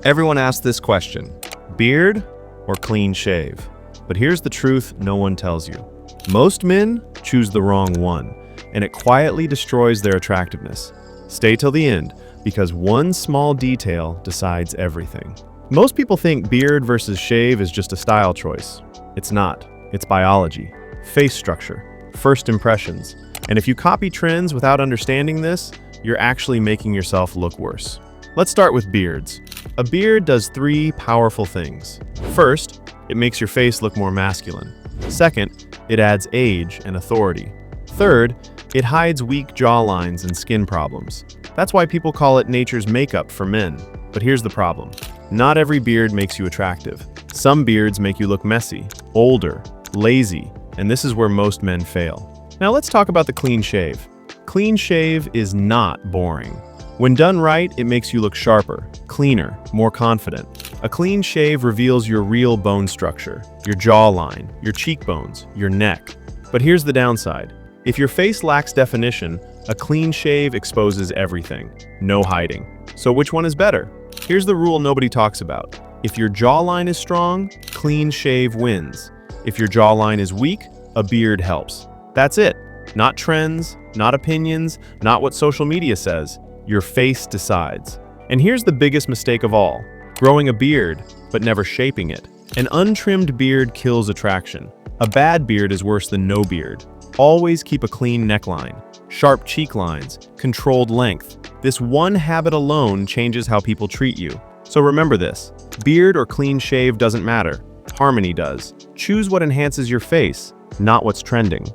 Everyone asks this question: beard or clean shave? But here's the truth no one tells you. Most men choose the wrong one, and it quietly destroys their attractiveness. Stay till the end, because one small detail decides everything. Most people think beard versus shave is just a style choice. It's not. It's biology, face structure, first impressions. And if you copy trends without understanding this, you're actually making yourself look worse. Let's start with beards. A beard does three powerful things. First, it makes your face look more masculine. Second, it adds age and authority. Third, it hides weak jawlines and skin problems. That's why people call it nature's makeup for men. But here's the problem. Not every beard makes you attractive. Some beards make you look messy, older, lazy, and this is where most men fail. Now let's talk about the clean shave. Clean shave is not boring. When done right, it makes you look sharper, cleaner, more confident. A clean shave reveals your real bone structure, your jawline, your cheekbones, your neck. But here's the downside. If your face lacks definition, a clean shave exposes everything. No hiding. So which one is better? Here's the rule nobody talks about. If your jawline is strong, clean shave wins. If your jawline is weak, a beard helps. That's it. Not trends, not opinions, not what social media says. Your face decides. And here's the biggest mistake of all: growing a beard, but never shaping it. An untrimmed beard kills attraction. A bad beard is worse than no beard. Always keep a clean neckline, sharp cheek lines, controlled length. This one habit alone changes how people treat you. So remember this: beard or clean shave doesn't matter. Harmony does. Choose what enhances your face, not what's trending.